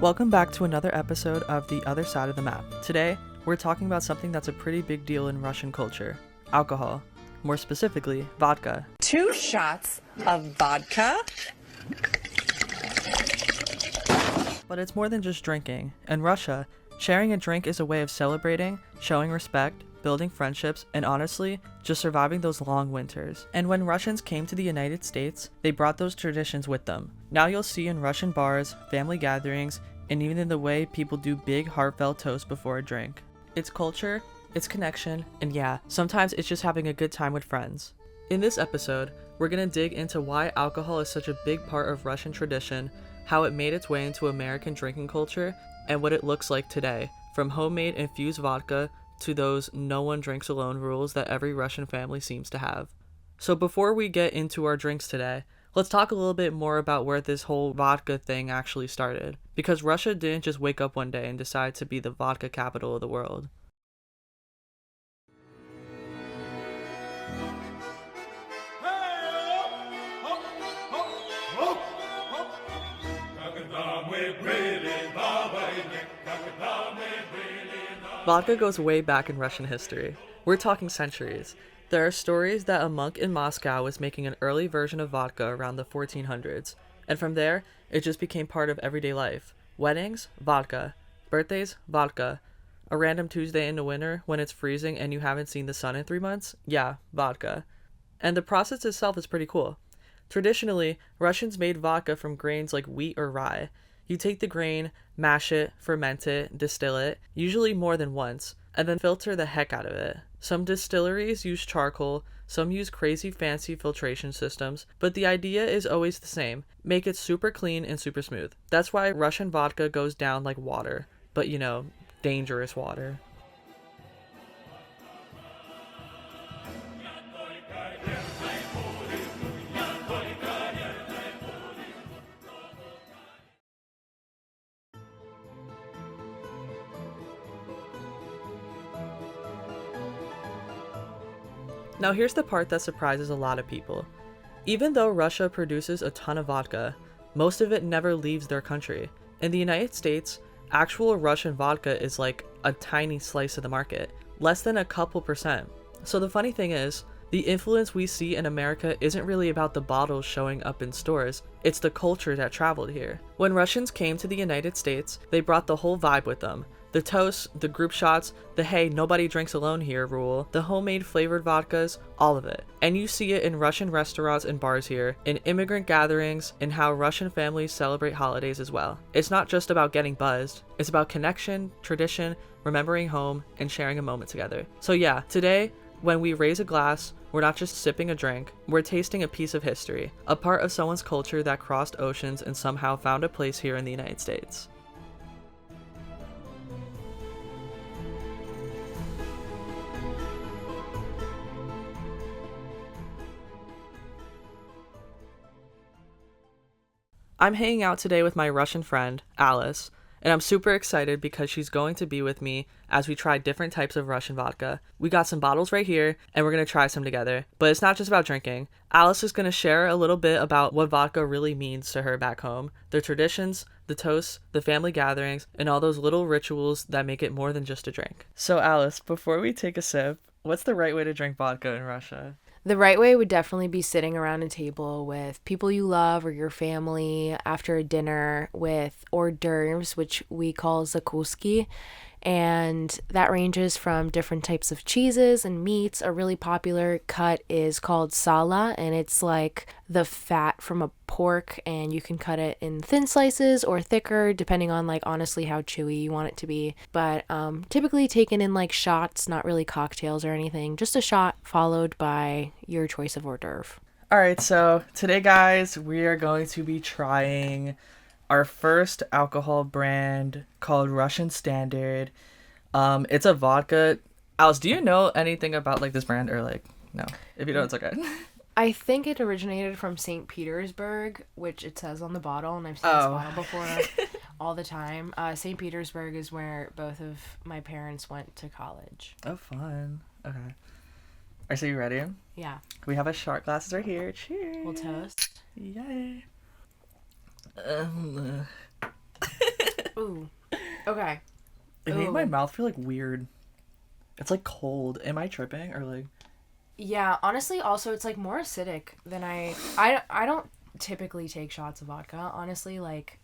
Welcome back to another episode of The Other Side of the Map. Today, we're talking about something that's a pretty big deal in Russian culture: alcohol. More specifically, vodka. 2 shots of vodka. But it's more than just drinking. In Russia, sharing a drink is a way of celebrating, showing respect, building friendships, and honestly, just surviving those long winters. And when Russians came to the United States, they brought those traditions with them. Now you'll see in Russian bars, family gatherings, and even in the way people do big heartfelt toasts before a drink. It's culture, it's connection, and yeah, sometimes it's just having a good time with friends. In this episode, we're gonna dig into why alcohol is such a big part of Russian tradition, how it made its way into American drinking culture, and what it looks like today, from homemade infused vodka to those no one drinks alone rules that every Russian family seems to have. So before we get into our drinks today, let's talk a little bit more about where this whole vodka thing actually started. Because Russia didn't just wake up one day and decide to be the vodka capital of the world. Vodka goes way back in Russian history. We're talking centuries. There are stories that a monk in Moscow was making an early version of vodka around the 1400s, and from there, it just became part of everyday life. Weddings, vodka. Birthdays, vodka. A random Tuesday in the winter when it's freezing and you haven't seen the sun in 3 months? Yeah, vodka. And the process itself is pretty cool. Traditionally, Russians made vodka from grains like wheat or rye. You take the grain, mash it, ferment it, distill it, usually more than once, and then filter the heck out of it. Some distilleries use charcoal, some use crazy fancy filtration systems, but the idea is always the same: make it super clean and super smooth. That's why Russian vodka goes down like water, but you know, dangerous water. Now here's the part that surprises a lot of people. Even though Russia produces a ton of vodka, most of it never leaves their country. In the United States, actual Russian vodka is like a tiny slice of the market, less than a couple percent. So the funny thing is, the influence we see in America isn't really about the bottles showing up in stores, it's the culture that traveled here. When Russians came to the United States, they brought the whole vibe with them. The toasts, the group shots, the hey, nobody drinks alone here rule, the homemade flavored vodkas, all of it. And you see it in Russian restaurants and bars here, in immigrant gatherings, in how Russian families celebrate holidays as well. It's not just about getting buzzed, it's about connection, tradition, remembering home, and sharing a moment together. So yeah, today, when we raise a glass, we're not just sipping a drink, we're tasting a piece of history, a part of someone's culture that crossed oceans and somehow found a place here in the United States. I'm hanging out today with my Russian friend, Alice, and I'm super excited because she's going to be with me as we try different types of Russian vodka. We got some bottles right here, and we're going to try some together. But it's not just about drinking. Alice is going to share a little bit about what vodka really means to her back home, the traditions, the toasts, the family gatherings, and all those little rituals that make it more than just a drink. So Alice, before we take a sip, what's the right way to drink vodka in Russia? The right way would definitely be sitting around a table with people you love or your family after a dinner with hors d'oeuvres, which we call zakuski. And that ranges from different types of cheeses and meats. A really popular cut is called sala, and it's like the fat from a pork, and you can cut it in thin slices or thicker, depending on like honestly how chewy you want it to be. But typically taken in like shots, not really cocktails or anything. Just a shot followed by your choice of hors d'oeuvre. All right, so today, guys, we are going to be trying our first alcohol brand called Russian Standard. It's a vodka. Alice, do you know anything about like this brand, or like no? If you don't, it's okay. I think it originated from St. Petersburg, which it says on the bottle, and I've seen this bottle before all the time. St. Petersburg is where both of my parents went to college. Oh, fun. Okay. Are you ready? Yeah. We have a shot glasses right here. Cheers. We'll toast. Yay. Ooh. Okay. It made my mouth feel like weird. It's like cold. Am I tripping or like? Yeah, honestly, also it's like more acidic than I don't typically take shots of vodka. Honestly, like,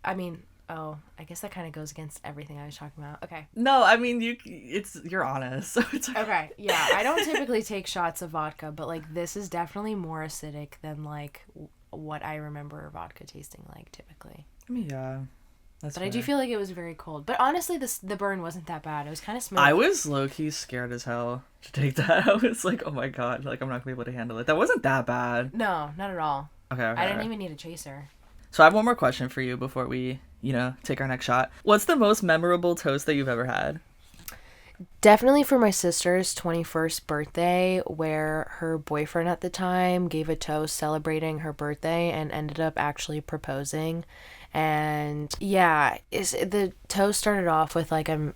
I mean, oh, I guess that kind of goes against everything I was talking about. Okay. No, I mean you're honest, so it's okay. Okay. Yeah, I don't typically take shots of vodka, but like this is definitely more acidic than like what I remember vodka tasting like typically. I mean, yeah. That's But fair. I do feel like it was very cold. But honestly, the burn wasn't that bad. It was kind of smooth. I was low-key scared as hell to take that. I was like, oh my god, like I'm not gonna be able to handle it. That wasn't that bad. No, not at all. Okay. I didn't even need a chaser. So I have one more question for you before we, take our next shot. What's the most memorable toast that you've ever had? Definitely for my sister's 21st birthday, where her boyfriend at the time gave a toast celebrating her birthday and ended up actually proposing. And yeah, the toast started off with like, a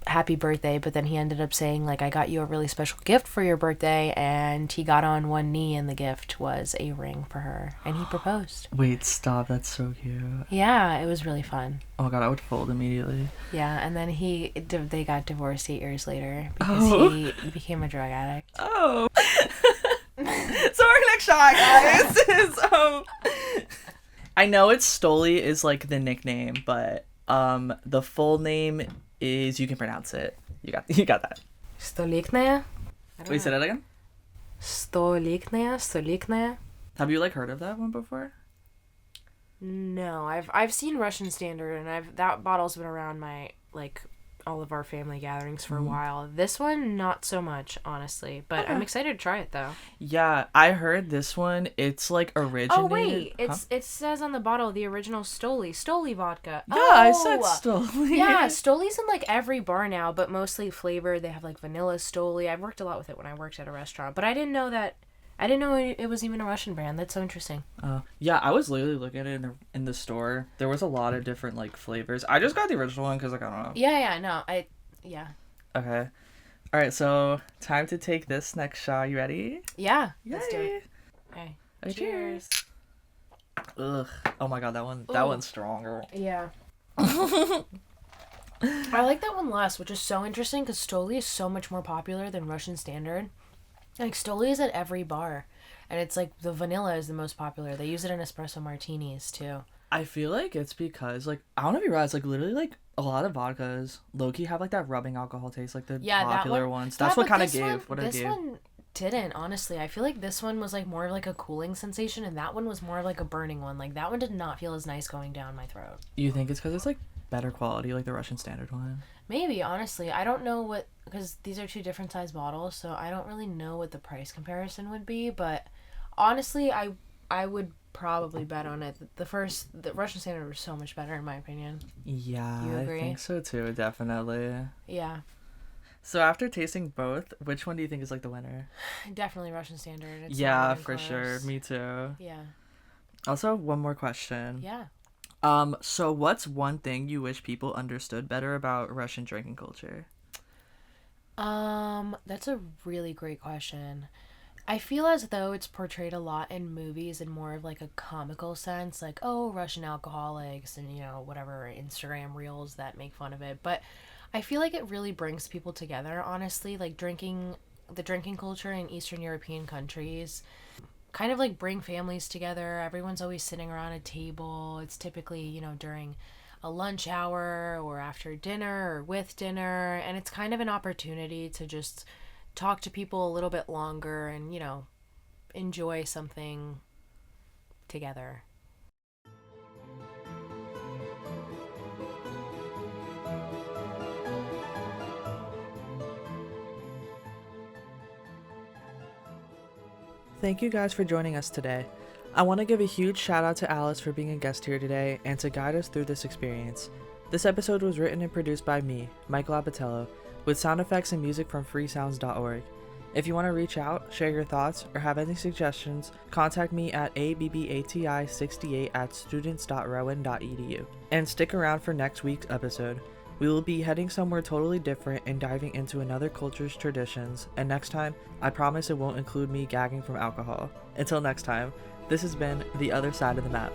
happy birthday, but then he ended up saying like, I got you a really special gift for your birthday, and he got on one knee and the gift was a ring for her, and he proposed. Wait, stop. That's so cute. Yeah, it was really fun. Oh my god, I would fold immediately. Yeah, and then they got divorced 8 years later because he became a drug addict. Oh. So our next shot, guys, is I know it's Stoli is like the nickname, but the full name is, you can pronounce it. You got that. Stoliknaya? Wait, say that again? Stoliknaya? Have you like heard of that one before? No, I've seen Russian Standard, and that bottle's been around my all of our family gatherings for a while. This one, not so much, honestly, but I'm excited to try it though. Yeah, I heard this one. It's like originated. Oh wait, it says on the bottle the original Stoli vodka. Yeah, I said Stoli. Yeah, Stoli's in like every bar now, but mostly flavored. They have like vanilla Stoli. I've worked a lot with it when I worked at a restaurant, but I didn't know it was even a Russian brand. That's so interesting. Yeah, I was literally looking at it in the store. There was a lot of different like flavors. I just got the original one because like, I don't know. Yeah. Okay. All right, so time to take this next shot. You ready? Yeah. Yay. Let's do it. Okay. Cheers. Ugh. Oh my god, that one's stronger. Yeah. I like that one less, which is so interesting because Stoli is so much more popular than Russian Standard. Like, Stoli is at every bar, and it's like the vanilla is the most popular. They use it in espresso martinis too. I feel like it's because like, I don't know if you realize, like literally like a lot of vodkas low-key have like that rubbing alcohol taste, like the popular ones. That's what kind of gave what it gave. This one didn't, honestly. I feel like this one was like more of like a cooling sensation, and that one was more of like a burning one. Like, that one did not feel as nice going down my throat. You think it's because it's like better quality, like the Russian Standard one? Maybe, honestly. I don't know because these are two different size bottles, so I don't really know what the price comparison would be, but honestly, I would probably bet on it. The Russian Standard was so much better in my opinion. Yeah, You agree? I think so too, definitely. Yeah. So after tasting both, which one do you think is like the winner? Definitely Russian Standard. It's yeah, not even for close. sure. Me too. Yeah. Also, one more question. Yeah. So what's one thing you wish people understood better about Russian drinking culture? That's a really great question. I feel as though it's portrayed a lot in movies in more of like a comical sense, like, oh, Russian alcoholics and, whatever Instagram reels that make fun of it. But I feel like it really brings people together, honestly, like the drinking culture in Eastern European countries kind of like bring families together. Everyone's always sitting around a table. It's typically, during a lunch hour or after dinner or with dinner, and it's kind of an opportunity to just talk to people a little bit longer and, enjoy something together. Thank you guys for joining us today. I want to give a huge shout out to Alice for being a guest here today and to guide us through this experience. This episode was written and produced by me, Michael Abbatiello, with sound effects and music from freesounds.org. If you want to reach out, share your thoughts, or have any suggestions, contact me at abbati68@students.rowan.edu. And stick around for next week's episode. We will be heading somewhere totally different and diving into another culture's traditions, and next time, I promise it won't include me gagging from alcohol. Until next time, this has been The Other Side of the Map.